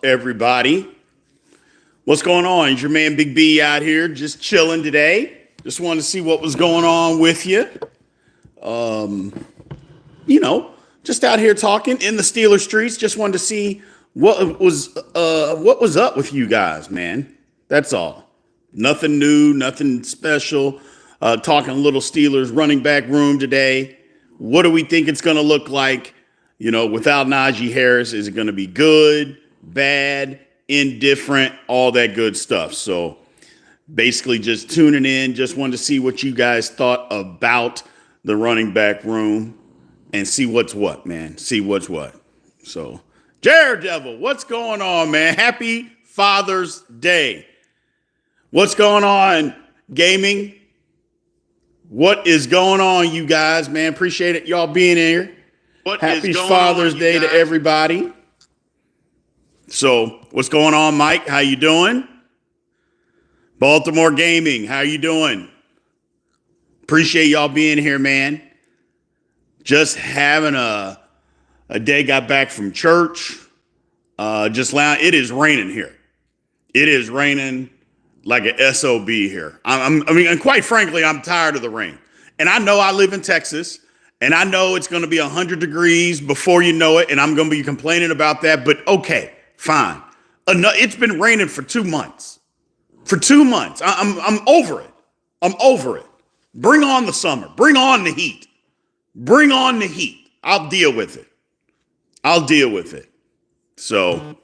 everybody? What's going on? Is your man Big B out here just chilling today? Just wanted to see what was going on with you. Just out here talking in the Steeler streets. Just wanted to see what was up with you guys, man. That's all. Nothing new, nothing special. Talking a little Steelers running back room today. What do we think it's going to look like? Without Najee Harris, is it going to be good, bad, indifferent, all that good stuff? So basically just tuning in. Just wanted to see what you guys thought about the running back room and see what's what, man. See what's what. So, Daredevil, what's going on, man? Happy Father's Day. What's going on, gaming? What is going on, you guys, man? Appreciate it, y'all being here. Happy Father's Day to everybody. So, what's going on, Mike? How you doing? Baltimore Gaming, how you doing? Appreciate y'all being here, man. Just having a day. Got back from church. It is raining here. It is raining like an SOB here. And quite frankly, I'm tired of the rain. And I know I live in Texas, and I know it's going to be 100 degrees before you know it, and I'm going to be complaining about that. But okay, fine. It's been raining for 2 months. For 2 months. I'm over it. I'm over it. Bring on the summer. Bring on the heat. Bring on the heat. I'll deal with it. So,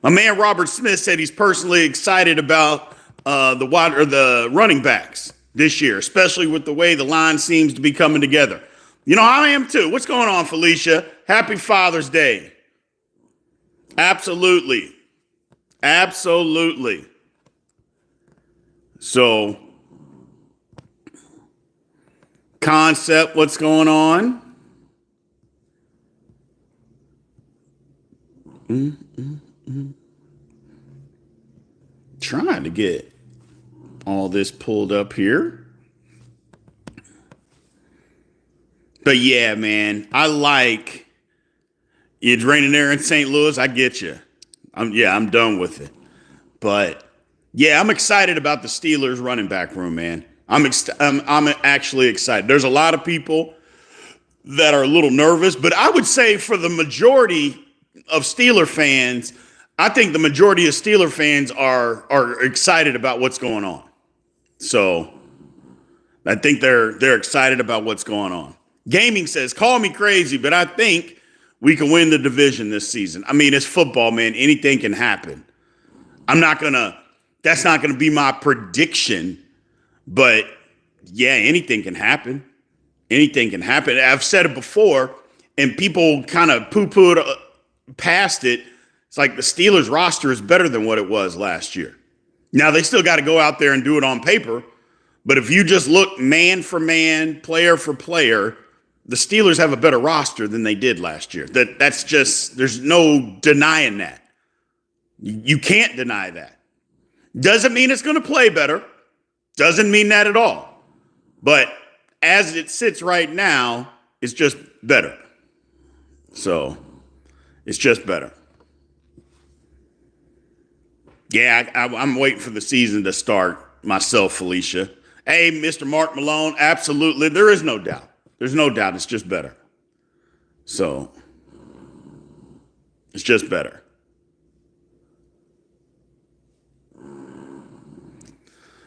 my man Robert Smith said he's personally excited about the running backs this year, especially with the way the line seems to be coming together. I am too. What's going on, Felicia? Happy Father's Day. Absolutely. So, Concept, what's going on? Trying to get all this pulled up here. But yeah, man, it's raining there in St. Louis. I get you. I'm done with it. But yeah, I'm excited about the Steelers running back room, man. I'm actually excited. There's a lot of people that are a little nervous, but I would say for the majority of Steeler fans, I think the majority of Steeler fans are excited about what's going on. So I think they're excited about what's going on. Gaming says, call me crazy, but I think we can win the division this season. I mean, it's football, man. Anything can happen. That's not gonna be my prediction, but yeah, anything can happen. Anything can happen. I've said it before, and people kind of poo-pooed past it. It's like the Steelers roster is better than what it was last year. Now, they still got to go out there and do it on paper, but if you just look man for man, player for player, the Steelers have a better roster than they did last year. That's just, there's no denying that. You can't deny that. Doesn't mean it's going to play better. Doesn't mean that at all. But as it sits right now, it's just better. So, it's just better. Yeah, I'm waiting for the season to start myself, Felicia. Hey, Mr. Mark Malone, absolutely. There is no doubt. There's no doubt. It's just better. So, it's just better.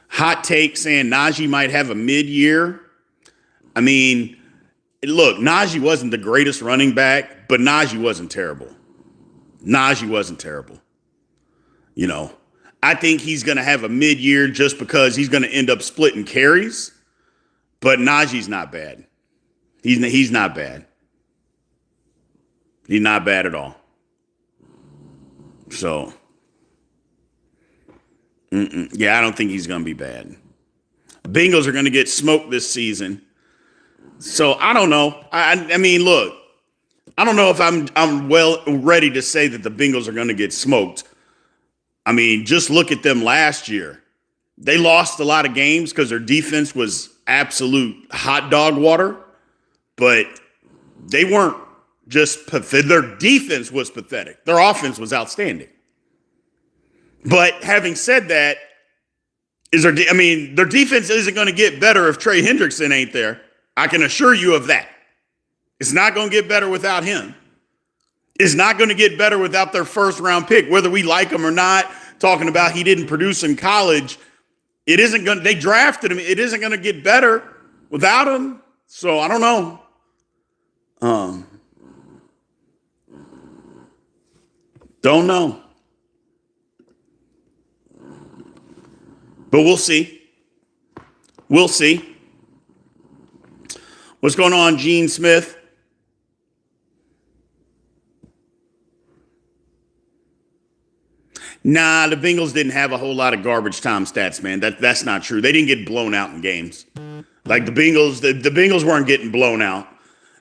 Hot take saying Najee might have a mid-year. I mean, look, Najee wasn't the greatest running back, but Najee wasn't terrible. I think he's going to have a mid-year just because he's going to end up splitting carries, but Najee's not bad. He's not bad. He's not bad at all. So, yeah, I don't think he's going to be bad. Bengals are going to get smoked this season. So, I don't know. I mean, look, I don't know if I'm well ready to say that the Bengals are going to get smoked. I mean, just look at them last year. They lost a lot of games because their defense was absolute hot dog water, but they weren't just pathetic. Their defense was pathetic. Their offense was outstanding. But having said that, their defense isn't going to get better if Trey Hendrickson ain't there. I can assure you of that. It's not going to get better without him. It's not going to get better without their first round pick, whether we like him or not. Talking about he didn't produce in college, they drafted him. It isn't going to get better without him. So I don't know. Don't know. But we'll see. We'll see. What's going on, Gene Smith? Nah, the Bengals didn't have a whole lot of garbage time stats, man. That's not true. They didn't get blown out in games. Like the Bengals weren't getting blown out.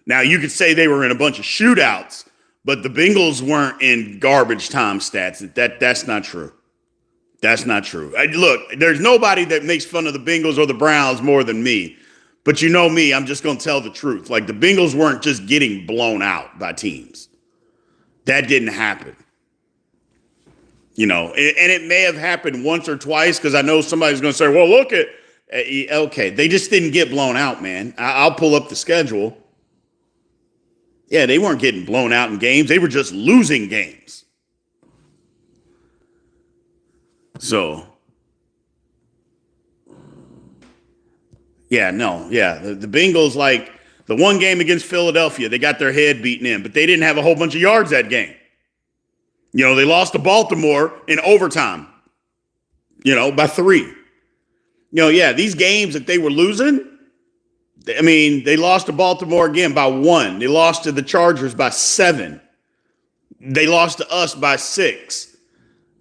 Now, you could say they were in a bunch of shootouts, but the Bengals weren't in garbage time stats. That's not true. That's not true. Look, there's nobody that makes fun of the Bengals or the Browns more than me. But you know me, I'm just going to tell the truth. Like, the Bengals weren't just getting blown out by teams. That didn't happen. You know, and it may have happened once or twice because I know somebody's going to say, well, look at, okay, they just didn't get blown out, man. I'll pull up the schedule. Yeah, they weren't getting blown out in games. They were just losing games. So, the Bengals, like the one game against Philadelphia, they got their head beaten in, but they didn't have a whole bunch of yards that game. You know, they lost to Baltimore in overtime, by 3. These games that they were losing, they lost to Baltimore again by 1. They lost to the Chargers by 7. They lost to us by 6.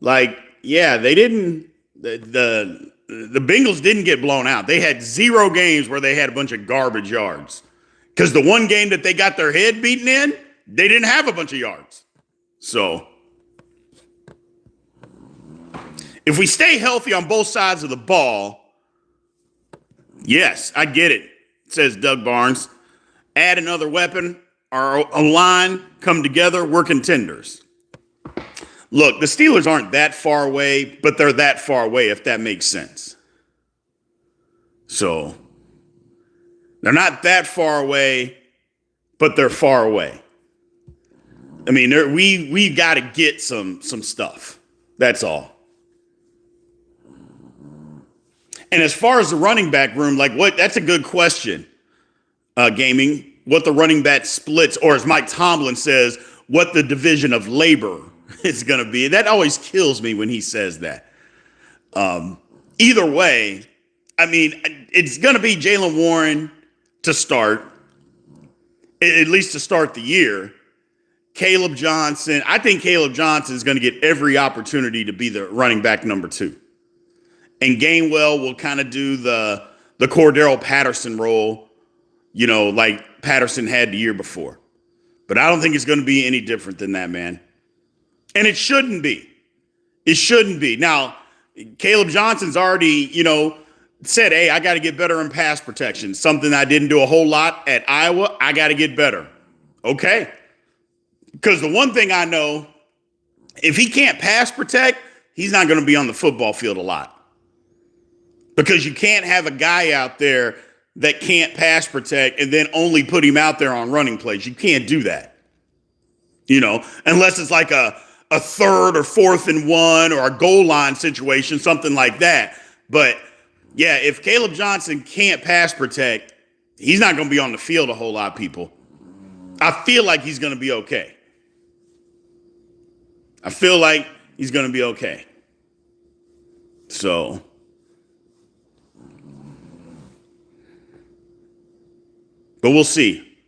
They didn't. The Bengals didn't get blown out. They had 0 games where they had a bunch of garbage yards. Because the one game that they got their head beaten in, they didn't have a bunch of yards. So, if we stay healthy on both sides of the ball, yes, I get it, says Doug Barnes. Add another weapon, our line come together, we're contenders. Look, the Steelers aren't that far away, but they're that far away, if that makes sense. So, they're not that far away, but they're far away. We've got to get some stuff. That's all. And as far as the running back room, that's a good question, Gaming. What the running back splits, or as Mike Tomlin says, what the division of labor is going to be. That always kills me when he says that. Either way, it's going to be Jaylen Warren to start, at least to start the year. Caleb Johnson. I think Caleb Johnson is going to get every opportunity to be the running back number 2. And Gainwell will kind of do the Cordero Patterson role, like Patterson had the year before. But I don't think it's going to be any different than that, man. And it shouldn't be. It shouldn't be. Now, Caleb Johnson's already, said, hey, I got to get better in pass protection. Something I didn't do a whole lot at Iowa. I got to get better. Okay. Because the one thing I know, if he can't pass protect, he's not going to be on the football field a lot. Because you can't have a guy out there that can't pass protect and then only put him out there on running plays. You can't do that. Unless it's like a 3rd or 4th and 1 or a goal line situation, something like that. But yeah, if Caleb Johnson can't pass protect, he's not going to be on the field a whole lot, people. I feel like he's going to be okay. So, but we'll see.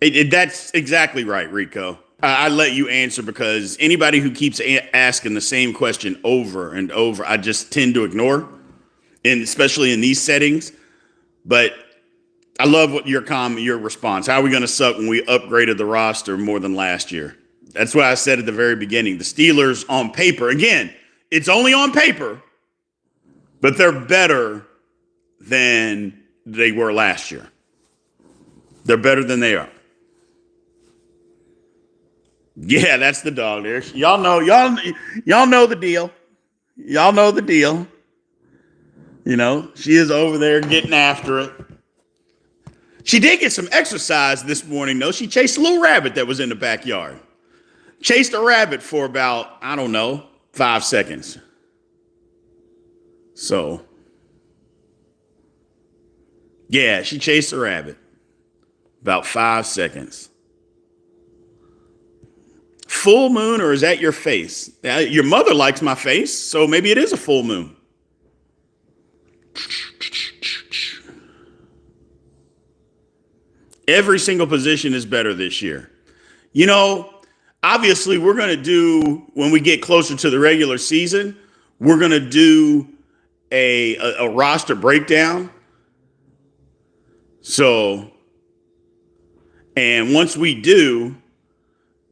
That's exactly right, Rico. I let you answer because anybody who keeps asking the same question over and over, I just tend to ignore, and especially in these settings. But I love what your response. How are we going to suck when we upgraded the roster more than last year? That's what I said at the very beginning. The Steelers on paper, again, it's only on paper, but they're better than they were last year. They're better than they are. Yeah, that's the dog there. Y'all know the deal. Y'all know the deal. You know, she is over there getting after it. She did get some exercise this morning, though. She chased a little rabbit that was in the backyard. Chased a rabbit for about, I don't know, 5 seconds. So, yeah, she chased a rabbit. About 5 seconds. Full moon, or is that your face? Your mother likes my face, so maybe it is a full moon. Every single position is better this year. You know, obviously, we're going to do, when we get closer to the regular season, we're going to do a roster breakdown. So, and once we do,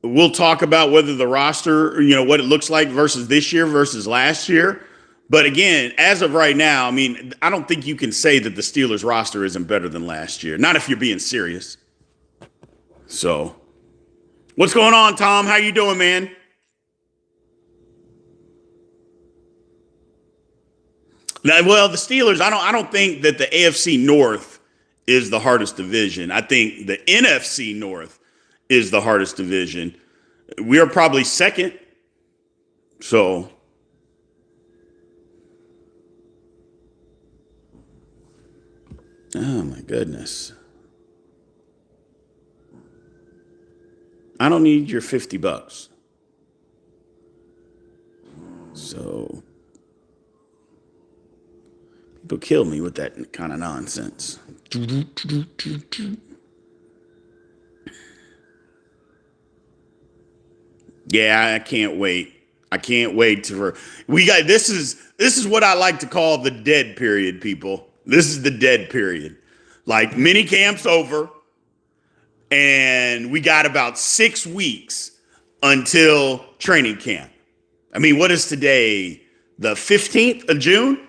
we'll talk about whether the roster, you know, what it looks like versus this year versus last year. But again, as of right now, I mean, I don't think you can say that the Steelers roster isn't better than last year. Not if you're being serious. So, what's going on, Tom? How you doing, man? Now, well, the Steelers, I don't think that the AFC North is the hardest division. I think the NFC North is the hardest division. We are probably second. So, oh my goodness. I don't need your $50. So, people kill me with that kind of nonsense. Yeah, I can't wait. I can't wait to this is what I like to call the dead period, people. This is the dead period. Like, mini camp's over, and we got about 6 weeks until training camp. I mean, what is today? The 15th of June?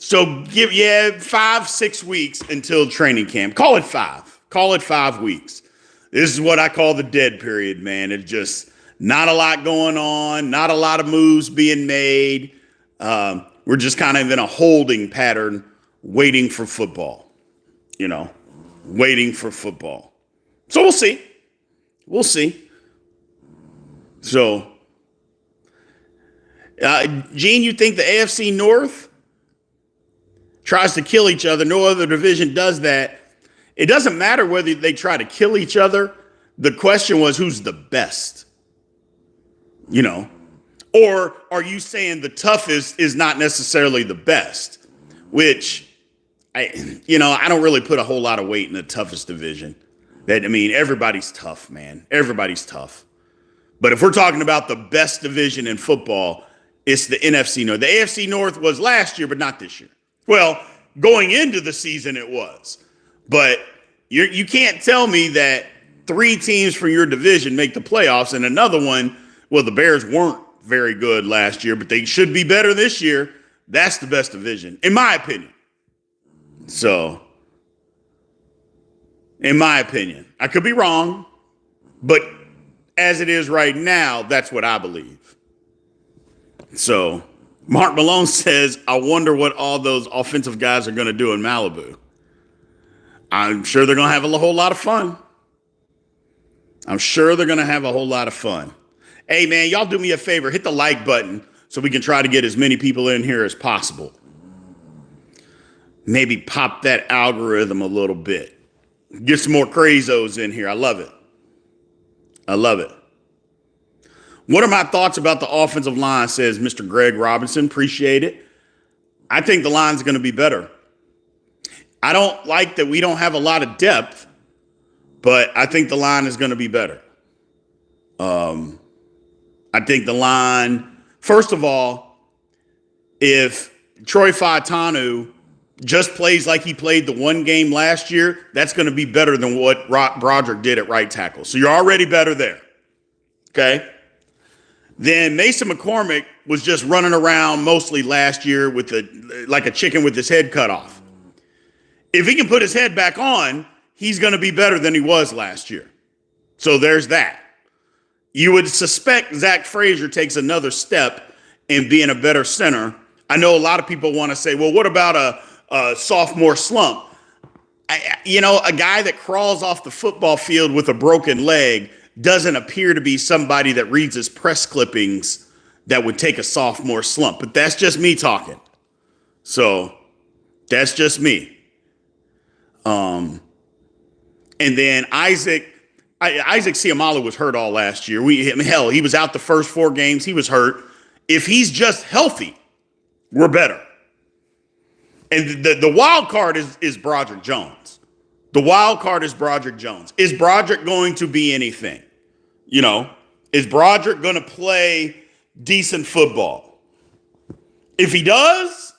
So 5-6 weeks until training camp. Call it 5. Call it 5 weeks. This is what I call the dead period, man. It's just not a lot going on, not a lot of moves being made. We're just kind of in a holding pattern, waiting for football, waiting for football. So we'll see. We'll see. So, Gene, you think the AFC North tries to kill each other? No other division does that. It doesn't matter whether they try to kill each other. The question was, who's the best? Or are you saying the toughest is not necessarily the best? Which, I don't really put a whole lot of weight in the toughest division. Everybody's tough, man. Everybody's tough. But if we're talking about the best division in football, it's the NFC North. The AFC North was last year, but not this year. Well, going into the season, it was. But you can't tell me that 3 teams from your division make the playoffs and another one, well, the Bears weren't very good last year, but they should be better this year. That's the best division, in my opinion. So, in my opinion, I could be wrong, but as it is right now, that's what I believe. So, Mark Malone says, I wonder what all those offensive guys are going to do in Malibu. I'm sure they're going to have a whole lot of fun. Hey, man, y'all do me a favor. Hit the like button so we can try to get as many people in here as possible. Maybe pop that algorithm a little bit. Get some more crazos in here. I love it. What are my thoughts about the offensive line, says Mr. Greg Robinson. Appreciate it. I think the line's going to be better. I don't like that we don't have a lot of depth, but I think the line is going to be better. I think the line, first of all, if Troy Fautanu just plays like he played the one game last year, that's going to be better than what Broderick did at right tackle. So you're already better there. Okay? Then Mason McCormick was just running around mostly last year with like a chicken with his head cut off. If he can put his head back on, he's going to be better than he was last year. So there's that. You would suspect Zach Frazier takes another step in being a better center. I know a lot of people want to say, well, what about a sophomore slump? A guy that crawls off the football field with a broken leg doesn't appear to be somebody that reads his press clippings that would take a sophomore slump. But that's just me talking. So that's just me. And then Isaac Seumalo was hurt all last year. He was out the first 4 games. He was hurt. If he's just healthy, we're better. And the wild card is Broderick Jones. The wild card is Broderick Jones. Is Broderick going to be anything? Is Broderick going to play decent football? If he does,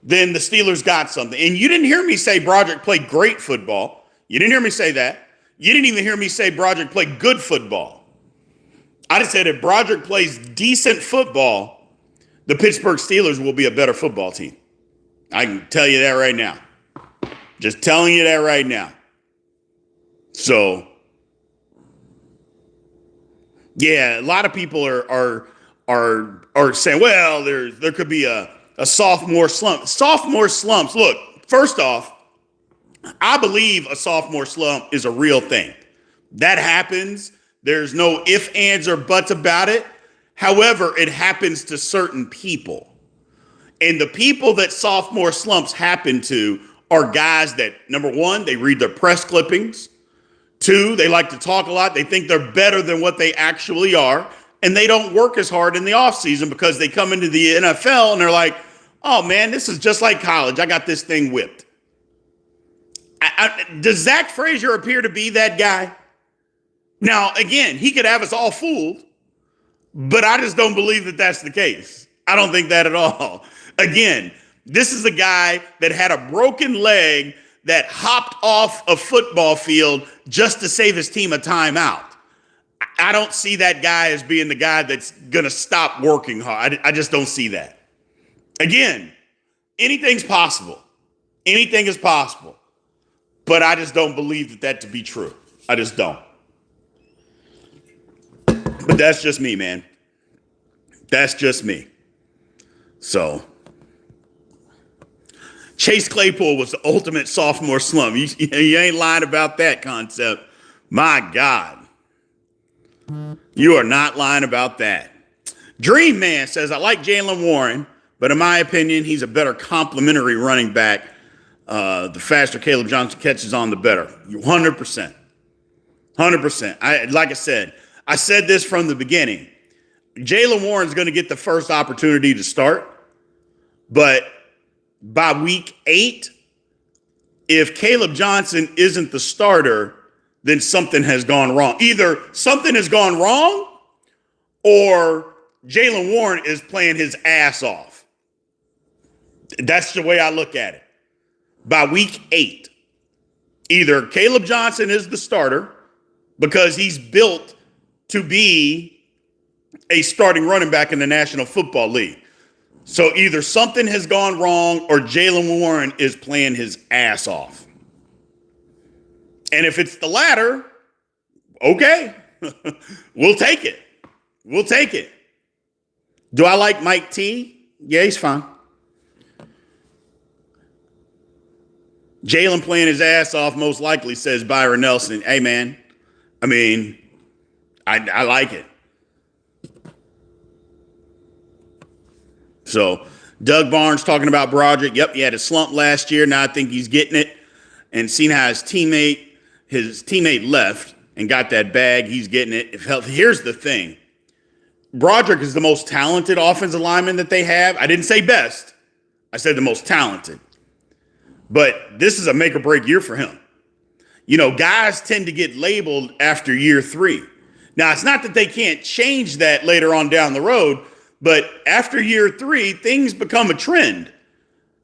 then the Steelers got something. And you didn't hear me say Broderick played great football. You didn't hear me say that. You didn't even hear me say Broderick played good football. I just said if Broderick plays decent football, the Pittsburgh Steelers will be a better football team. I can tell you that right now. Just telling you that right now. So, yeah, a lot of people are saying, well, there could be a sophomore slump. Sophomore slumps. Look, first off, I believe a sophomore slump is a real thing. That happens. There's no ifs, ands, or buts about it. However, it happens to certain people. And the people that sophomore slumps happen to are guys that, number one, they read their press clippings. 2, they like to talk a lot. They think they're better than what they actually are. And they don't work as hard in the offseason because they come into the NFL and they're like, oh, man, this is just like college. I got this thing whipped. Does Zach Frazier appear to be that guy? Now, again, he could have us all fooled, but I just don't believe that that's the case. I don't think that at all. Again, this is a guy that had a broken leg that hopped off a football field just to save his team a timeout. I don't see that guy as being the guy that's going to stop working hard. I just don't see that. Again, anything's possible. Anything is possible. But I just don't believe that to be true. I just don't. But that's just me, man. That's just me. So, Chase Claypool was the ultimate sophomore slump. You ain't lying about that concept. My God. You are not lying about that. Dream Man says, I like Jaylen Warren, but in my opinion, he's a better complementary running back. The faster Caleb Johnson catches on, the better. 100%. 100%. Like I said this from the beginning. Jaylen Warren's going to get the first opportunity to start, but by week 8, if Caleb Johnson isn't the starter, then something has gone wrong. Either something has gone wrong or Jaylen Warren is playing his ass off. That's the way I look at it. By week 8, either Caleb Johnson is the starter because he's built to be a starting running back in the National Football League. So either something has gone wrong or Jaylen Warren is playing his ass off. And if it's the latter, okay, we'll take it. We'll take it. Do I like Mike T? Yeah, he's fine. Jaylen playing his ass off most likely, says Byron Nelson. Hey, man, I mean, I like it. So Doug Barnes talking about Broderick. Yep, he had a slump last year. Now I think he's getting it. And seeing how his teammate left and got that bag, he's getting it. Here's the thing. Broderick is the most talented offensive lineman that they have. I didn't say best. I said the most talented. But this is a make or break year for him. You know, guys tend to get labeled after year 3. Now, it's not that they can't change that later on down the road, but after year 3, things become a trend,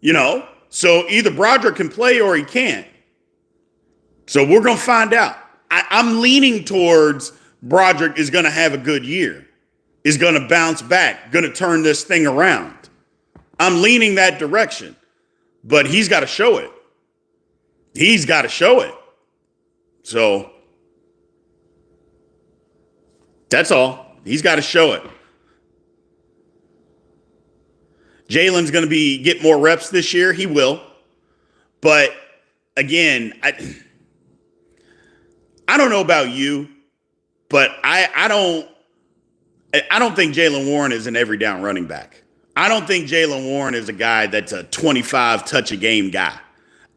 you know? So either Broderick can play or he can't. So we're going to find out. I'm leaning towards Broderick is going to have a good year, is going to bounce back, going to turn this thing around. I'm leaning that direction, but he's got to show it. He's got to show it. So That's all. He's got to show it. Jalen's going to get more reps this year. He will. But again, I don't know about you, but I don't think Jaylen Warren is an every down running back. I don't think Jaylen Warren is a guy that's a 25 touch a game guy.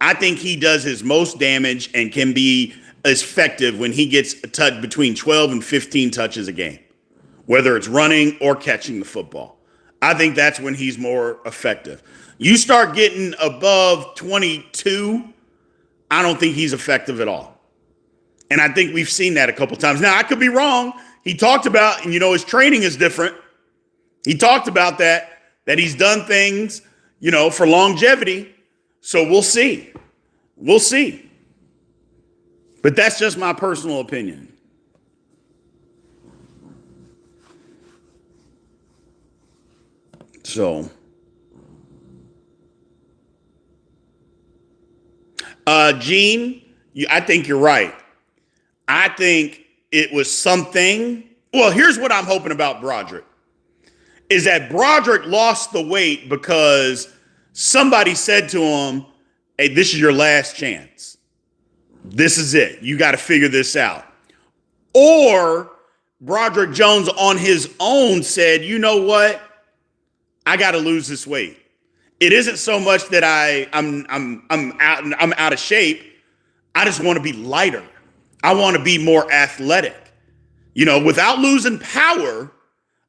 I think he does his most damage and can be effective when he gets a touch between 12 and 15 touches a game, whether it's running or catching the football. I think that's when he's more effective. You start getting above 22, I don't think he's effective at all. And I think we've seen that a couple times. Now, I could be wrong. He talked about, and his training is different. He talked about that he's done things, for longevity. So we'll see. We'll see. But that's just my personal opinion. So, Gene, I think you're right. I think it was something. Well, here's what I'm hoping about Broderick. Is that Broderick lost the weight because somebody said to him, hey, this is your last chance. This is it. You got to figure this out. Or Broderick Jones on his own said, you know what? I got to lose this weight. It isn't so much that I'm out of shape. I just want to be lighter. I want to be more athletic. Without losing power,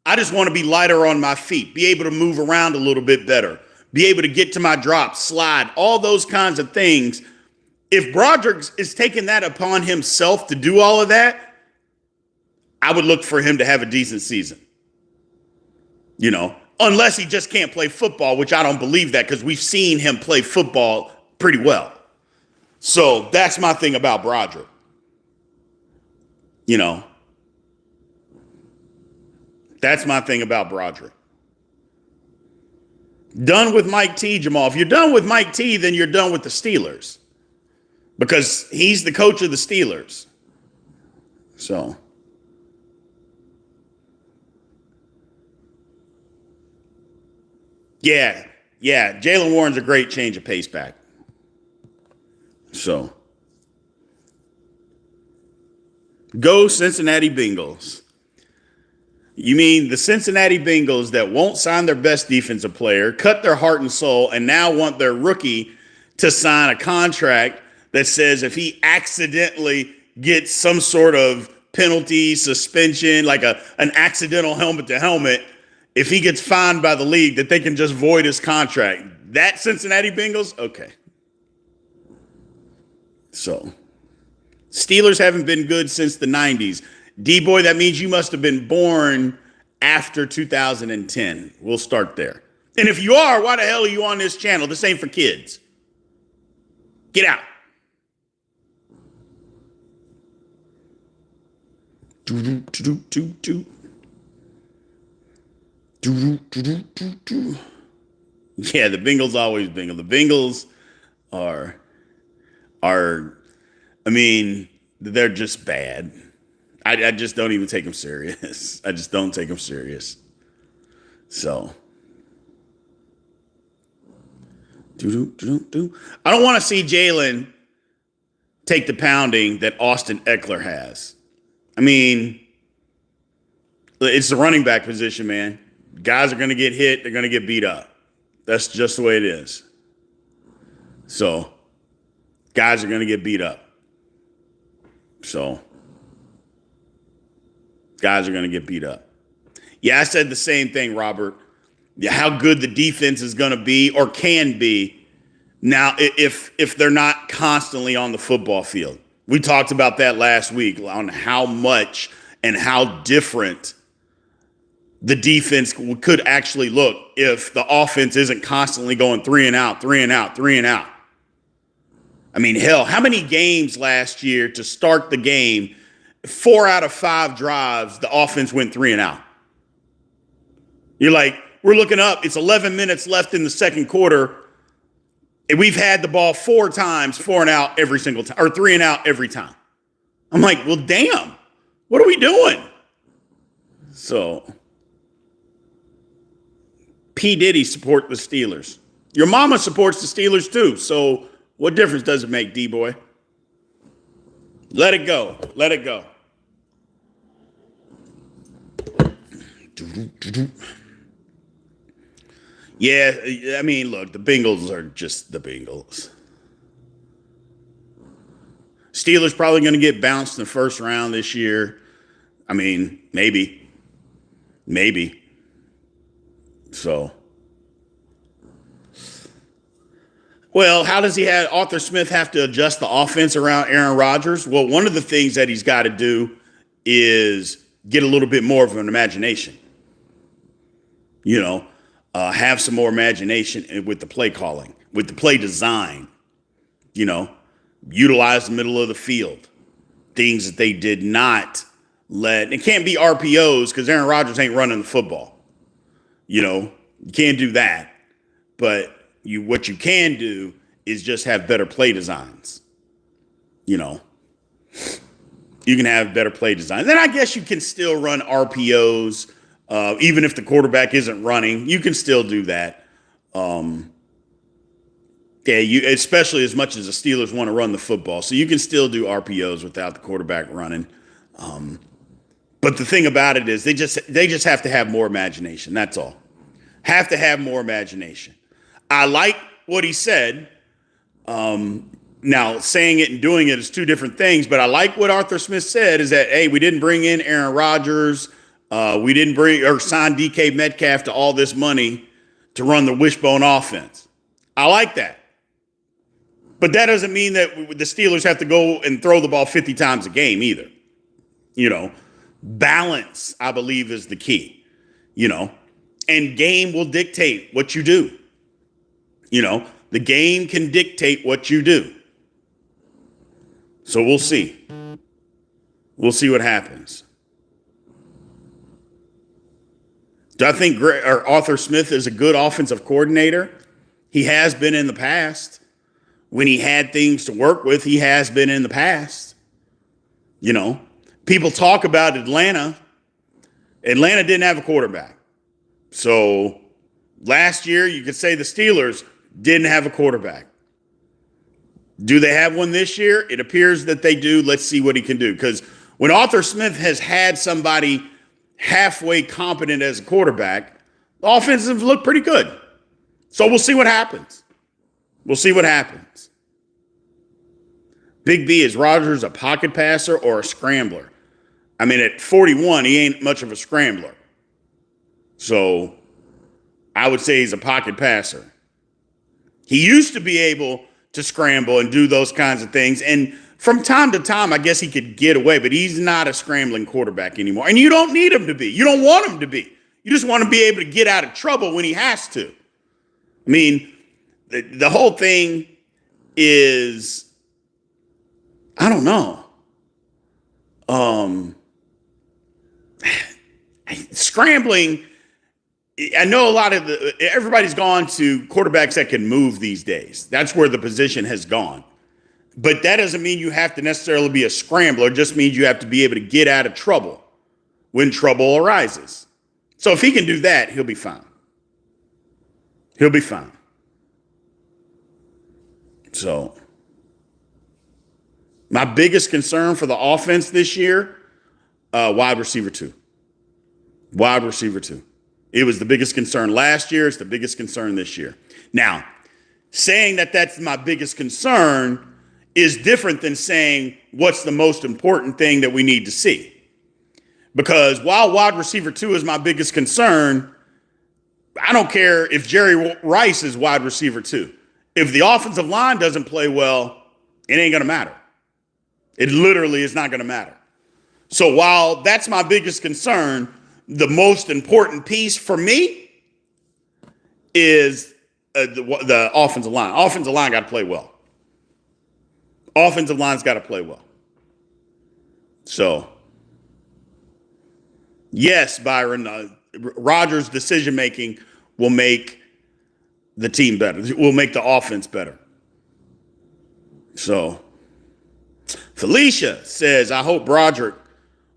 I just want to be lighter on my feet, be able to move around a little bit better, be able to get to my drop, slide, all those kinds of things. If Broderick is taking that upon himself to do all of that, I would look for him to have a decent season. Unless he just can't play football, which I don't believe that because we've seen him play football pretty well. So that's my thing about Broderick. That's my thing about Broderick. Done with Mike T, Jamal. If you're done with Mike T, then you're done with the Steelers because he's the coach of the Steelers. So. Yeah. Jaylen Warren's a great change of pace back. So. Go Cincinnati Bengals. You mean the Cincinnati Bengals that won't sign their best defensive player, cut their heart and soul, and now want their rookie to sign a contract that says if he accidentally gets some sort of penalty, suspension, like an accidental helmet to helmet, if he gets fined by the league, that they can just void his contract. That Cincinnati Bengals? Okay. So, Steelers haven't been good since the 90s. D-Boy, that means you must have been born after 2010. We'll start there. And if you are, why the hell are you on this channel? This ain't for kids. Get out. Yeah, the Bengals always Bengal. The Bengals are, I mean, they're just bad. I just don't even take them serious. I just don't take them serious. So, I don't want to see Jalen take the pounding that Austin Eckler has. I mean, it's the running back position, man. Guys are going to get hit. They're going to get beat up. That's just the way it is. So, guys are going to get beat up. So, guys are going to get beat up. Yeah, I said the same thing, Robert. Yeah, how good the defense is going to be or can be now if they're not constantly on the football field. We talked about that last week on how much and how different the defense could actually look if the offense isn't constantly going 3 and out, 3 and out, 3 and out. I mean, hell, how many games last year to start the game, 4 out of 5 drives, the offense went 3 and out? You're like, we're looking up. It's 11 minutes left in the second quarter. And we've had the ball 4 times, 4 and out every single time, or 3 and out every time. I'm like, well, damn, what are we doing? So, P. Diddy support the Steelers. Your mama supports the Steelers too. So, what difference does it make, D-boy? Let it go. Let it go. Yeah, I mean, look, the Bengals are just the Bengals. Steelers probably going to get bounced in the first round this year. I mean, maybe. Maybe. So. Well, how does Arthur Smith have to adjust the offense around Aaron Rodgers? Well, one of the things that he's got to do is get a little bit more of an imagination. You know, have some more imagination with the play calling, with the play design. You know, utilize the middle of the field. Things that they did not let. It can't be RPOs because Aaron Rodgers ain't running the football. You know, you can't do that. But what you can do is just have better play designs. You know, you can have better play designs. Then I guess you can still run RPOs, even if the quarterback isn't running. You can still do that. Especially as much as the Steelers want to run the football, so you can still do RPOs without the quarterback running. But the thing about it is, they just have to have more imagination. That's all. Have to have more imagination. I like what he said. Now, saying it and doing it is two different things, but I like what Arthur Smith said is that, hey, we didn't bring in Aaron Rodgers. We didn't sign DK Metcalf to all this money to run the wishbone offense. I like that. But that doesn't mean that the Steelers have to go and throw the ball 50 times a game either. You know, balance, I believe, is the key. You know, and game will dictate what you do. You know, the game can dictate what you do. So we'll see. We'll see what happens. Do I think Arthur Smith is a good offensive coordinator? He has been in the past. When he had things to work with, he has been in the past. You know, people talk about Atlanta. Atlanta didn't have a quarterback. So last year, you could say the Steelers didn't have a quarterback. Do they have one this year? It appears that they do. Let's see what he can do. Because when Arthur Smith has had somebody halfway competent as a quarterback, the offensive looked pretty good. So we'll see what happens. We'll see what happens. Big B, is Rodgers a pocket passer or a scrambler? I mean, at 41, he ain't much of a scrambler. So I would say he's a pocket passer. He used to be able to scramble and do those kinds of things. And from time to time, I guess he could get away, but he's not a scrambling quarterback anymore. And you don't need him to be. You don't want him to be. You just want to be able to get out of trouble when he has to. I mean, the whole thing is, I don't know. Scrambling, I know everybody's gone to quarterbacks that can move these days. That's where the position has gone. But that doesn't mean you have to necessarily be a scrambler. It just means you have to be able to get out of trouble when trouble arises. So if he can do that, he'll be fine. He'll be fine. So my biggest concern for the offense this year, wide receiver 2. Wide receiver 2. It was the biggest concern last year. It's the biggest concern this year. Now, saying that that's my biggest concern is different than saying what's the most important thing that we need to see. Because while wide receiver 2 is my biggest concern, I don't care if Jerry Rice is wide receiver 2. If the offensive line doesn't play well, it ain't going to matter. It literally is not going to matter. So while that's my biggest concern, the most important piece for me is the offensive line. Offensive line got to play well. Offensive line's got to play well. So, yes, Byron, Rodgers' decision-making will make the team better. Will make the offense better. So, Felicia says, I hope Broderick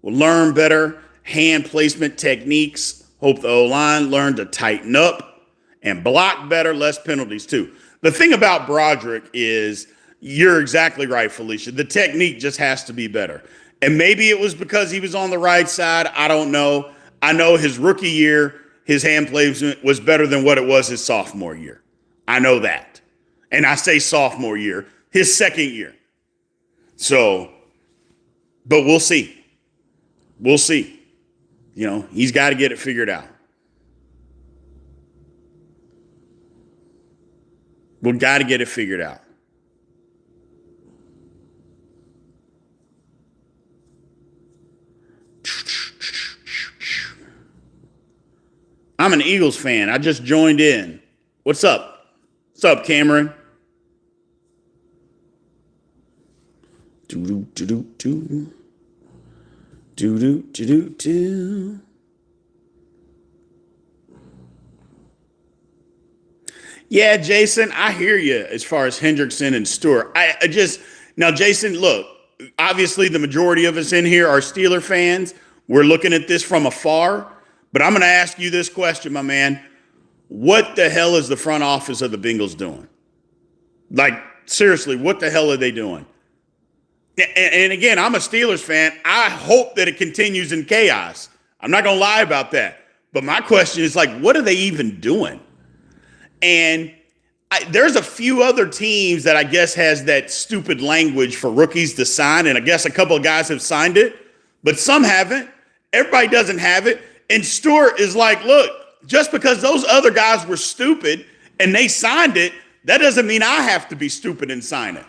will learn better, hand placement techniques. Hope the O-line learned to tighten up and block better, less penalties too. The thing about Broderick is you're exactly right, Felicia. The technique just has to be better. And maybe it was because he was on the right side. I don't know. I know his rookie year, his hand placement was better than what it was his sophomore year. I know that. And I say sophomore year, his second year. So, but we'll see. We'll see. You know, he's got to get it figured out. We've got to get it figured out. I'm an Eagles fan. I just joined in. What's up? What's up, Cameron? Do-do-do-do-do. Do-do-do-do-do. Yeah, Jason, I hear you as far as Hendrickson and Stewart. Now, Jason, look, obviously the majority of us in here are Steeler fans. We're looking at this from afar, but I'm going to ask you this question, my man. What the hell is the front office of the Bengals doing? Like, seriously, what the hell are they doing? And again, I'm a Steelers fan. I hope that it continues in chaos. I'm not going to lie about that. But my question is, like, what are they even doing? And there's a few other teams that I guess has that stupid language for rookies to sign. And I guess a couple of guys have signed it, but some haven't. Everybody doesn't have it. And Stewart is like, look, just because those other guys were stupid and they signed it, that doesn't mean I have to be stupid and sign it.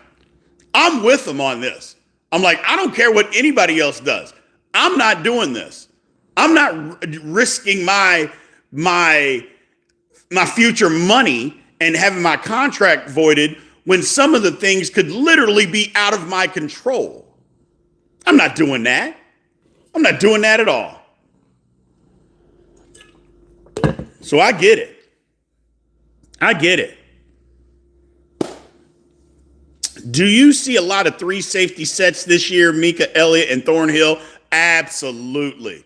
I'm with them on this. I'm like, I don't care what anybody else does. I'm not doing this. I'm not risking my future money and having my contract voided when some of the things could literally be out of my control. I'm not doing that. I'm not doing that at all. So I get it. I get it. Do you see a lot of 3 safety sets this year, Mika Elliott and Thornhill? Absolutely.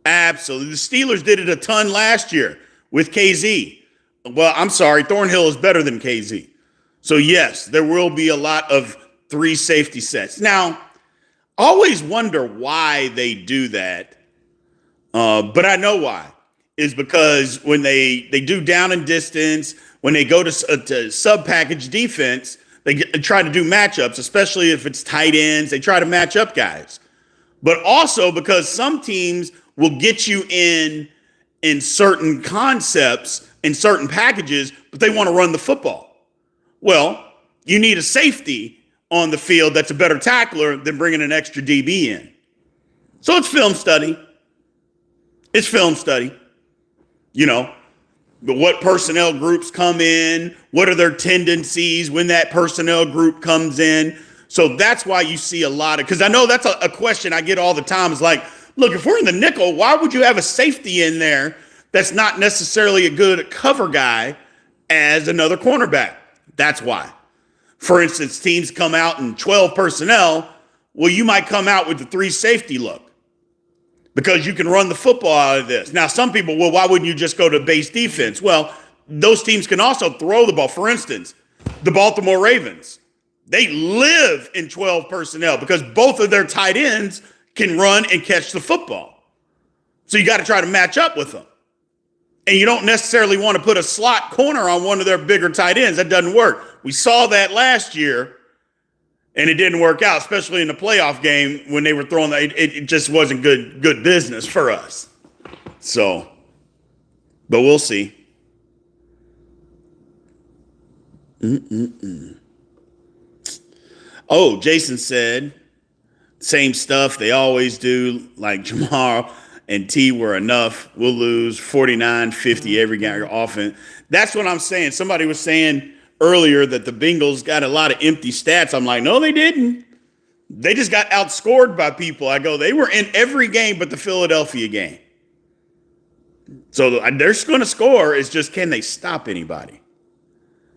Absolutely. The Steelers did it a ton last year with KZ. Well, I'm sorry, Thornhill is better than KZ. So yes, there will be a lot of 3 safety sets. Now, I always wonder why they do that, but I know why. Is because when they do down and distance, when they go to sub-package defense, they try to do matchups, especially if it's tight ends. They try to match up guys. But also because some teams will get you in certain concepts, in certain packages, but they want to run the football. Well, you need a safety on the field that's a better tackler than bringing an extra DB in. So it's film study. It's film study. You know, but what personnel groups come in, what are their tendencies when that personnel group comes in. So that's why you see a lot of, because I know that's a question I get all the time is like, look, if we're in the nickel, why would you have a safety in there that's not necessarily a good cover guy as another cornerback? That's why. For instance, teams come out in 12 personnel. Well, you might come out with the 3 safety look because you can run the football out of this. Now, some people, well, why wouldn't you just go to base defense? Well, those teams can also throw the ball. For instance, the Baltimore Ravens, they live in 12 personnel because both of their tight ends can run and catch the football. So you got to try to match up with them. And you don't necessarily want to put a slot corner on one of their bigger tight ends. That doesn't work. We saw that last year, and it didn't work out, especially in the playoff game when they were throwing it just wasn't good business for us. So, but we'll see. Oh, Jason said, same stuff they always do, like Jamar and T were enough. We'll lose 49-50 every game often. That's what I'm saying. Somebody was saying earlier that the Bengals got a lot of empty stats. I'm like, no, they didn't. They just got outscored by people. I go, they were in every game but the Philadelphia game. So they're going to score. It's just, can they stop anybody?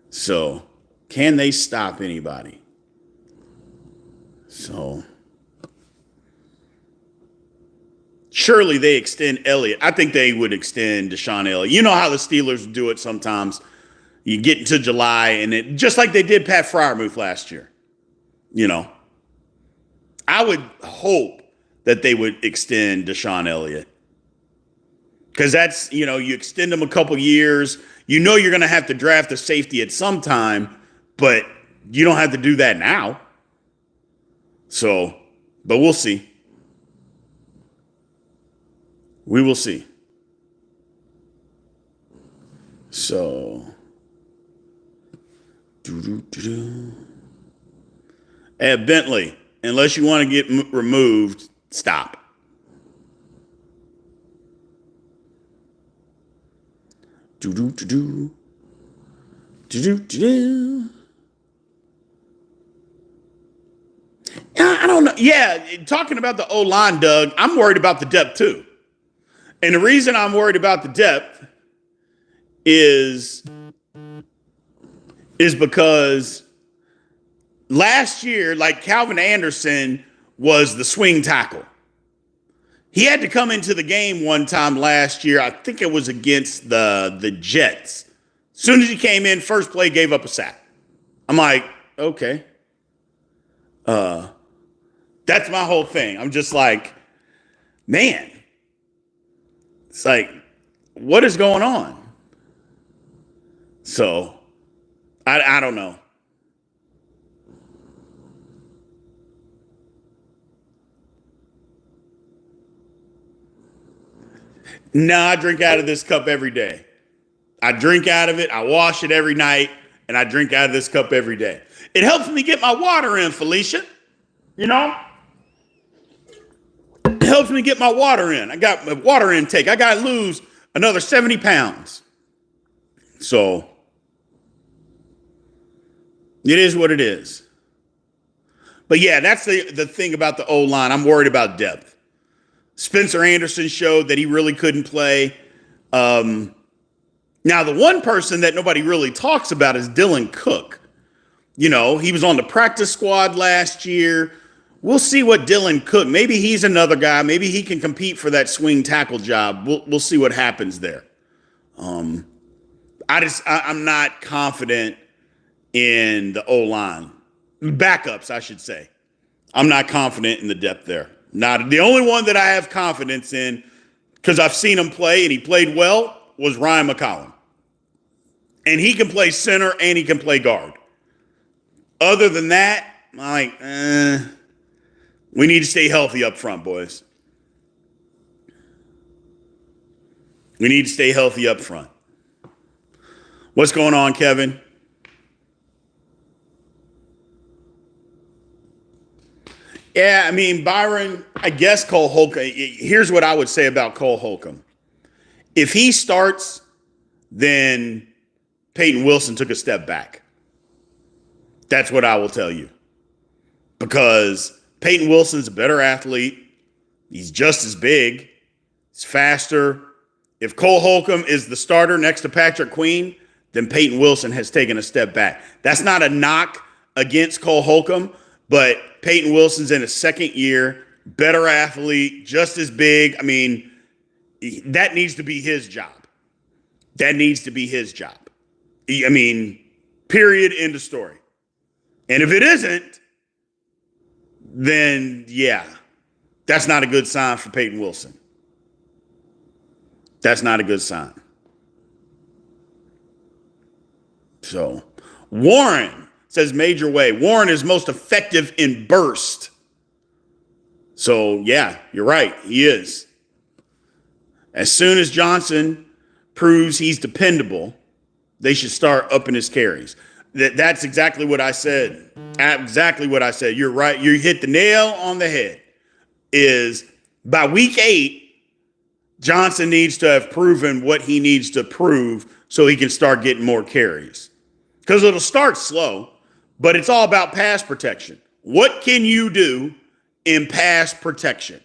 So, can they stop anybody? So, Surely they extend Elliott. I think they would extend Deshaun Elliott. You know how the Steelers do it sometimes. You get into July and it just like they did Pat Freiermuth last year. You know, I would hope that they would extend Deshaun Elliott. Because that's, you know, you extend them a couple years. You know you're going to have to draft a safety at some time, but you don't have to do that now. So, but we'll see. We will see. So, Ed Bentley, unless you want to get removed, stop. I don't know. Yeah, talking about the O-line, Doug, I'm worried about the depth too. And the reason I'm worried about the depth is because last year, like Calvin Anderson was the swing tackle. He had to come into the game one time last year. I think it was against the Jets. As soon as he came in, first play, gave up a sack. I'm like, okay. That's my whole thing. I'm just like, man. It's like, what is going on? So, I don't know. No, I drink out of this cup every day. I drink out of it. I wash it every night, and I drink out of this cup every day. It helps me get my water in, Felicia. You know? It helps me get my water in. I got my water intake. I got to lose another 70 pounds. So, it is what it is. But yeah, that's the thing about the O-line. I'm worried about depth. Spencer Anderson showed that he really couldn't play. Now, the one person that nobody really talks about is Dylan Cook. You know, he was on the practice squad last year. We'll see what Dylan Cook, maybe he's another guy. Maybe he can compete for that swing tackle job. We'll see what happens there. I'm not confident in the O-line. Backups, I should say. I'm not confident in the depth there. Not the only one that I have confidence in, because I've seen him play and he played well, was Ryan McCollum. And he can play center and he can play guard. Other than that, I'm like, we need to stay healthy up front, boys. We need to stay healthy up front. What's going on, Kevin? Yeah, I mean, Byron, I guess Cole Holcomb. Here's what I would say about Cole Holcomb. If he starts, then Peyton Wilson took a step back. That's what I will tell you. Because Peyton Wilson's a better athlete. He's just as big. He's faster. If Cole Holcomb is the starter next to Patrick Queen, then Peyton Wilson has taken a step back. That's not a knock against Cole Holcomb, but Peyton Wilson's in his second year, better athlete, just as big. I mean, that needs to be his job. That needs to be his job. I mean, period, end of story. And if it isn't, then yeah, that's not a good sign for Peyton Wilson. That's not a good sign. So, Warren says Major Way. Warren is most effective in burst. So, yeah, you're right. He is. As soon as Johnson proves he's dependable, they should start upping his carries. That's exactly what I said. Exactly what I said. You're right. You hit the nail on the head. Is by week 8, Johnson needs to have proven what he needs to prove so he can start getting more carries. Because it'll start slow, but it's all about pass protection. What can you do in pass protection?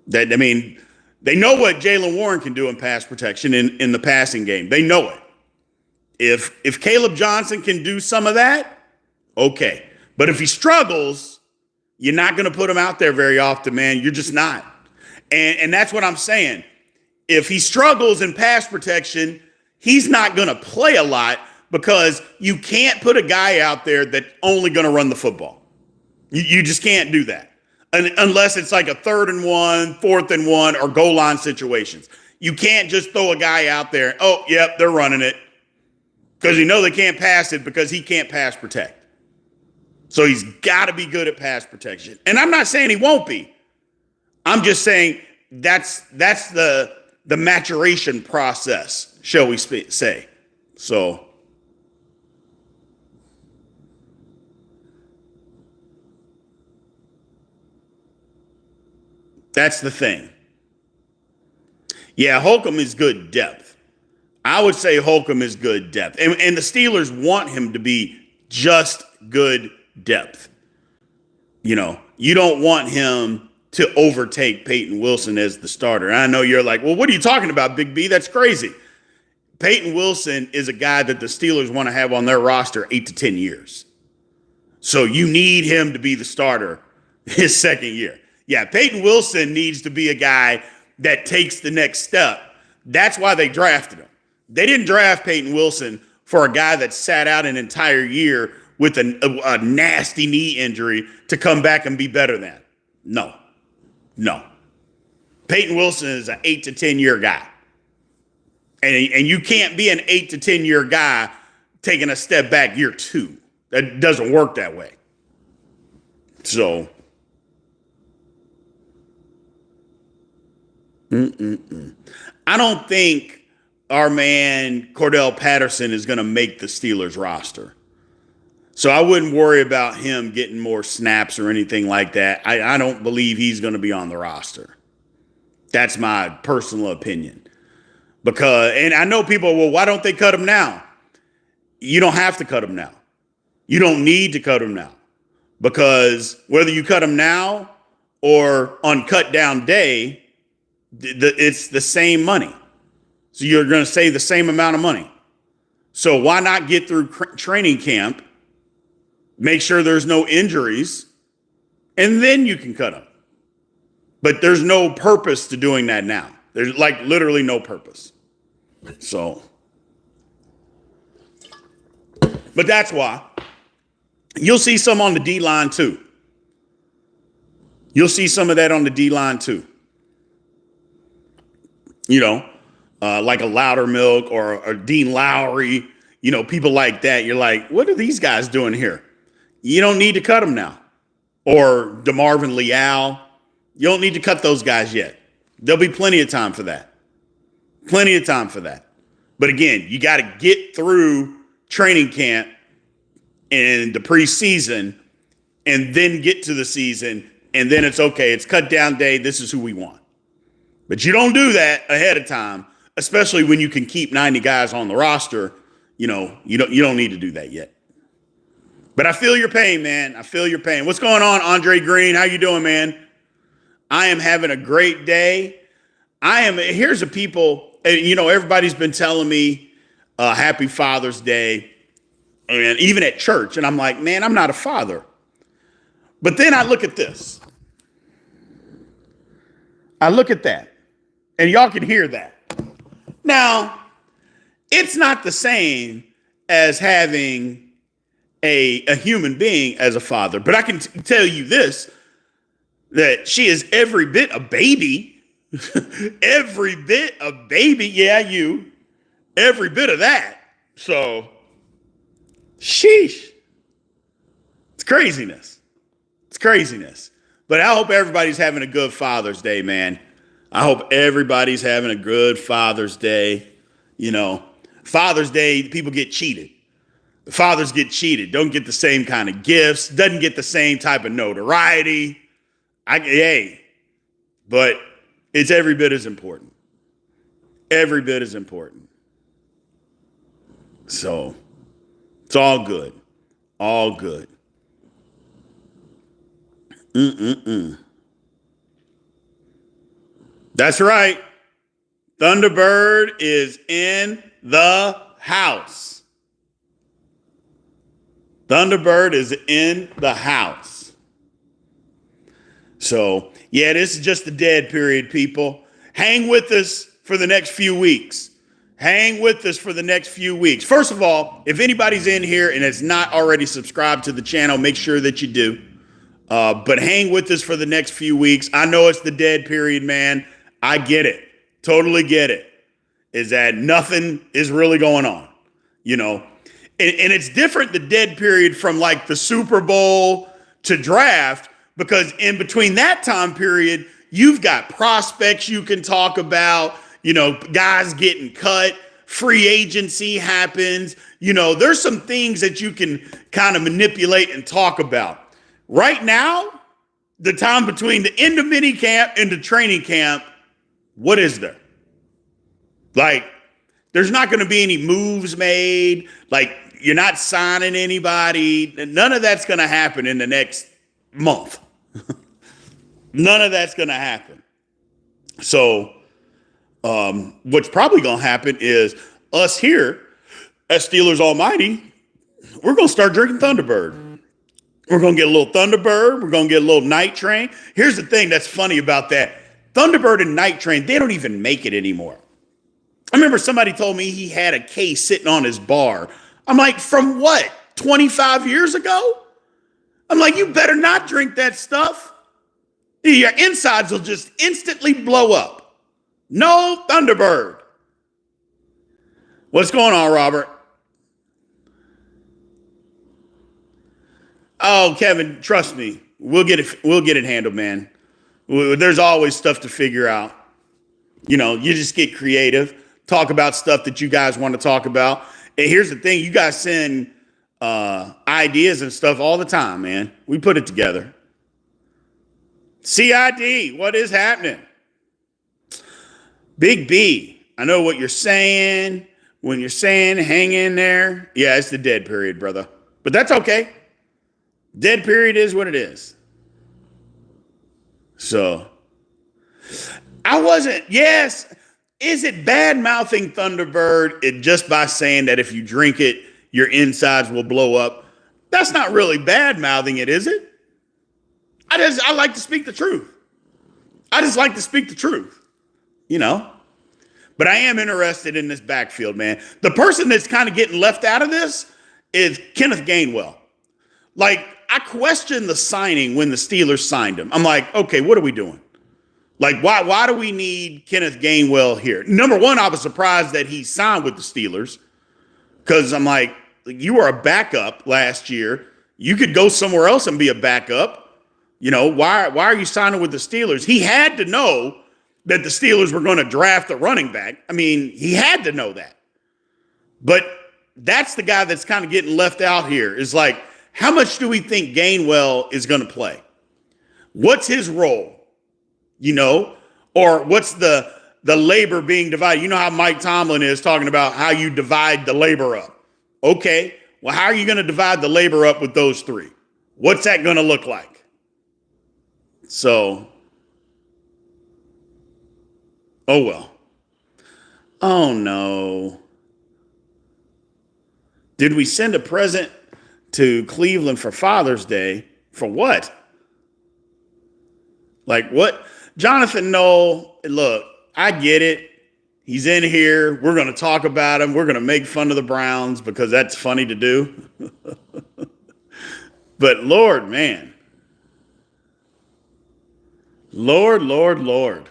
They know what Jaylen Warren can do in pass protection in the passing game. They know it. If Caleb Johnson can do some of that, okay. But if he struggles, You're not going to put him out there very often, man. You're just not. And that's what I'm saying. If he struggles in pass protection, he's not going to play a lot because you can't put a guy out there that's only going to run the football. You just can't do that. Unless it's like a 3rd and 1, 4th and 1, or goal line situations. You can't just throw a guy out there. Oh, yep, they're running it. Because you know they can't pass it because he can't pass protect. So he's got to be good at pass protection. And I'm not saying he won't be. I'm just saying that's the maturation process, shall we say. So that's the thing. Yeah, Holcomb is good depth. I would say Holcomb is good depth. And the Steelers want him to be just good depth. You know, you don't want him to overtake Peyton Wilson as the starter. And I know you're like, well, what are you talking about, Big B? That's crazy. Peyton Wilson is a guy that the Steelers want to have on their roster 8 to 10 years. So you need him to be the starter his second year. Yeah, Peyton Wilson needs to be a guy that takes the next step. That's why they drafted him. They didn't draft Peyton Wilson for a guy that sat out an entire year with a nasty knee injury to come back and be better than. No. Peyton Wilson is an 8 to 10 year guy. And you can't be an 8 to 10 year guy taking a step back year 2. That doesn't work that way. So, I don't think our man Cordell Patterson is going to make the Steelers roster. So I wouldn't worry about him getting more snaps or anything like that. I don't believe he's going to be on the roster. That's my personal opinion. And I know people, well, why don't they cut him now? You don't have to cut him now. You don't need to cut him now. Because whether you cut him now or on cut down day, it's the same money. So you're going to save the same amount of money. So why not get through training camp, make sure there's no injuries, and then you can cut him. But there's no purpose to doing that now. There's like literally no purpose. So, but that's why you'll see some on the D line too. You'll see some of that on the D line too. You know, like a Loudermilk or a Dean Lowry, you know, people like that. You're like, what are these guys doing here? You don't need to cut them now. Or DeMarvin Leal. You don't need to cut those guys yet. There'll be plenty of time for that. Plenty of time for that. But again, you got to get through training camp and the preseason and then get to the season. And then it's okay. It's cut down day. This is who we want. But you don't do that ahead of time, especially when you can keep 90 guys on the roster. You know, you don't need to do that yet. But I feel your pain, man. I feel your pain. What's going on, Andre Green? How you doing, man? I am having a great day. Here's the people, you know, everybody's been telling me happy Father's Day, and even at church. And I'm like, man, I'm not a father. But then I look at this. I look at that. And y'all can hear that. Now, it's not the same as having a human being as a father. But I can tell you this, that she is every bit a baby. Every bit a baby. Yeah, you. Every bit of that. So, sheesh. It's craziness. It's craziness. But I hope everybody's having a good Father's Day, man. I hope everybody's having a good Father's Day. You know, Father's Day, people get cheated. The fathers get cheated. Don't get the same kind of gifts. Doesn't get the same type of notoriety. But it's every bit as important. Every bit as important. So it's all good. All good. That's right. Thunderbird is in the house. Thunderbird is in the house. So, yeah, this is just the dead period, people. Hang with us for the next few weeks. Hang with us for the next few weeks. First of all, if anybody's in here and has not already subscribed to the channel, make sure that you do. But hang with us for the next few weeks. I know it's the dead period, man. I get it. Totally get it. Is that nothing is really going on, you know? And it's different, the dead period, from like the Super Bowl to draft, because in between that time period, you've got prospects you can talk about, you know, guys getting cut, free agency happens. You know, there's some things that you can kind of manipulate and talk about. Right now, the time between the end of mini camp and the training camp, what is there? Like, there's not going to be any moves made. Like, you're not signing anybody. None of that's going to happen in the next month. None of that's going to happen. So, what's probably going to happen is us here at Steelers Almighty, we're going to start drinking Thunderbird. We're going to get a little Thunderbird. We're going to get a little Night Train. Here's the thing that's funny about that. Thunderbird and Night Train, they don't even make it anymore. I remember somebody told me he had a case sitting on his bar. I'm like, from what, 25 years ago? I'm like, you better not drink that stuff. Your insides will just instantly blow up. No Thunderbird. What's going on, Robert? Oh, Kevin, trust me. We'll get it handled, man. There's always stuff to figure out. You know, you just get creative. Talk about stuff that you guys want to talk about. And here's the thing. You guys send ideas and stuff all the time, man. We put it together. CID, what is happening? Big B, I know what you're saying. When you're saying hang in there. Yeah, it's the dead period, brother. But that's okay. Dead period is what it is. So, yes. Is it bad mouthing Thunderbird just by saying that if you drink it, your insides will blow up? That's not really bad mouthing it, is it? I like to speak the truth. I just like to speak the truth, you know? But I am interested in this backfield, man. The person that's kind of getting left out of this is Kenneth Gainwell. Like, I questioned the signing when the Steelers signed him. I'm like, okay, what are we doing? Like, why do we need Kenneth Gainwell here? Number one, I was surprised that he signed with the Steelers, because I'm like, you were a backup last year. You could go somewhere else and be a backup. You know, why are you signing with the Steelers? He had to know that the Steelers were going to draft a running back. I mean, he had to know that. But that's the guy that's kind of getting left out here, is like, how much do we think Gainwell is going to play? What's his role? You know, or what's the labor being divided? You know how Mike Tomlin is talking about how you divide the labor up. Okay, well, how are you going to divide the labor up with those three? What's that going to look like? So, oh well. Oh no. Did we send a present to Cleveland for Father's Day? For what? Like what? Jonathan Knoll, look, I get it. He's in here. We're going to talk about him. We're going to make fun of the Browns because that's funny to do. But Lord, man. Lord.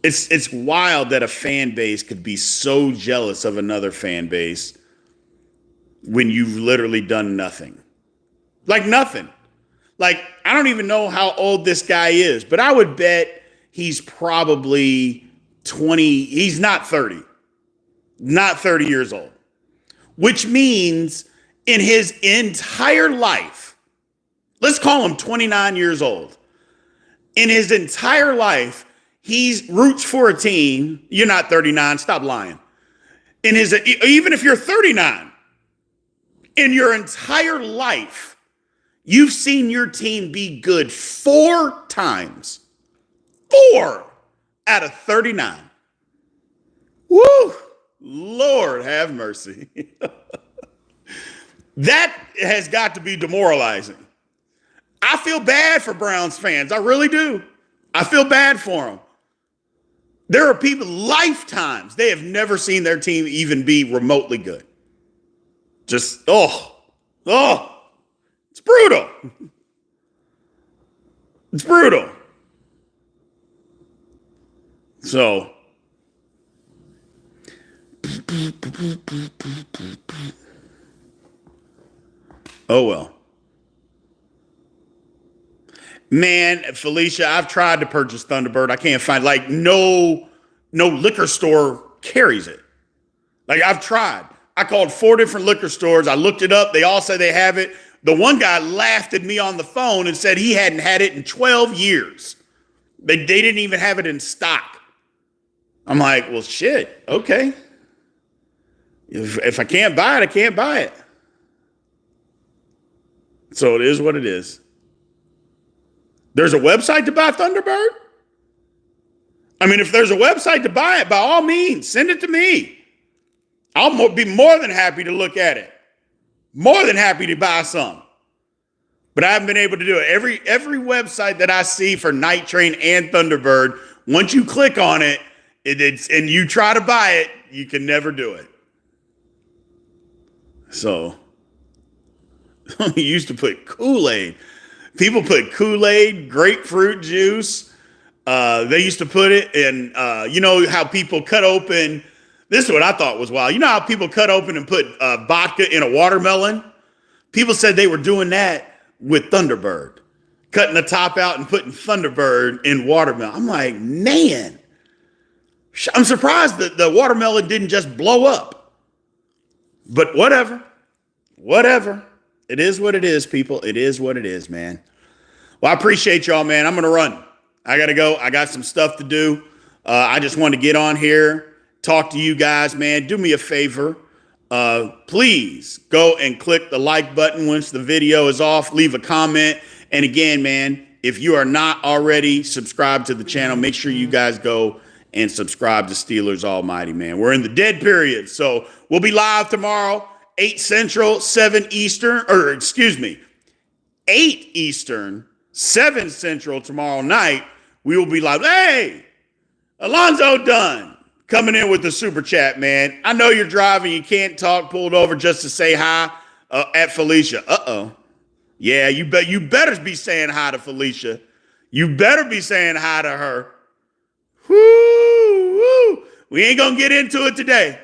It's wild that a fan base could be so jealous of another fan base when you've literally done nothing. Like nothing. Like, I don't even know how old this guy is, but I would bet he's probably 20. He's not 30. Not 30 years old. Which means in his entire life, let's call him 29 years old. In his entire life, he roots for a team. You're not 39. Stop lying. Even if you're 39, in your entire life, you've seen your team be good 4 times. 4 out of 39. Woo! Lord have mercy. That has got to be demoralizing. I feel bad for Browns fans. I really do. I feel bad for them. There are people, lifetimes, they have never seen their team even be remotely good. Just, it's brutal. It's brutal. So, oh well. Man, Felicia, I've tried to purchase Thunderbird. I can't find, like, no liquor store carries it. Like, I've tried. I called 4 different liquor stores. I looked it up. They all say they have it. The one guy laughed at me on the phone and said he hadn't had it in 12 years. They didn't even have it in stock. I'm like, well, shit, okay. If I can't buy it, I can't buy it. So it is what it is. There's a website to buy Thunderbird? I mean, if there's a website to buy it, by all means, send it to me. I'll be more than happy to look at it. More than happy to buy some. But I haven't been able to do it. Every website that I see for Night Train and Thunderbird, once you click on it, and you try to buy it, you can never do it. So, you used to put Kool-Aid. People put Kool-Aid, grapefruit juice. They used to put it in, you know how people cut open, this is what I thought was wild. You know how people cut open and put vodka in a watermelon? People said they were doing that with Thunderbird. Cutting the top out and putting Thunderbird in watermelon. I'm like, man, I'm surprised that the watermelon didn't just blow up. But whatever. It is what it is, people. It is what it is, man. Well, I appreciate y'all, man. I'm going to run. I got to go. I got some stuff to do. I just wanted to get on here, talk to you guys, man. Do me a favor. Please go and click the like button once the video is off. Leave a comment. And again, man, if you are not already subscribed to the channel, make sure you guys go and subscribe to Steelers Almighty, man. We're in the dead period. So we'll be live tomorrow. 8 Central, 7 Eastern, 8 Eastern, 7 Central tomorrow night. We will be live. Hey, Alonzo Dunn coming in with the super chat, man. I know you're driving. You can't talk, pulled over just to say hi at Felicia. Yeah, you better be saying hi to Felicia. You better be saying hi to her. Woo. We ain't going to get into it today.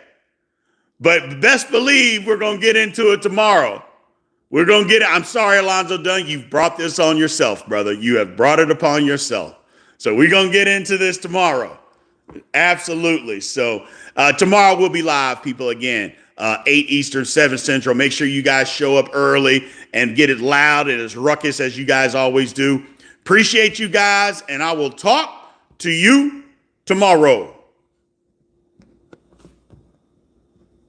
But best believe we're going to get into it tomorrow. We're going to get it. I'm sorry, Alonzo Dunn. You've brought this on yourself, brother. You have brought it upon yourself. So we're going to get into this tomorrow. Absolutely. So tomorrow we'll be live, people, again, 8 Eastern, 7 Central. Make sure you guys show up early and get it loud and as ruckus as you guys always do. Appreciate you guys, and I will talk to you tomorrow.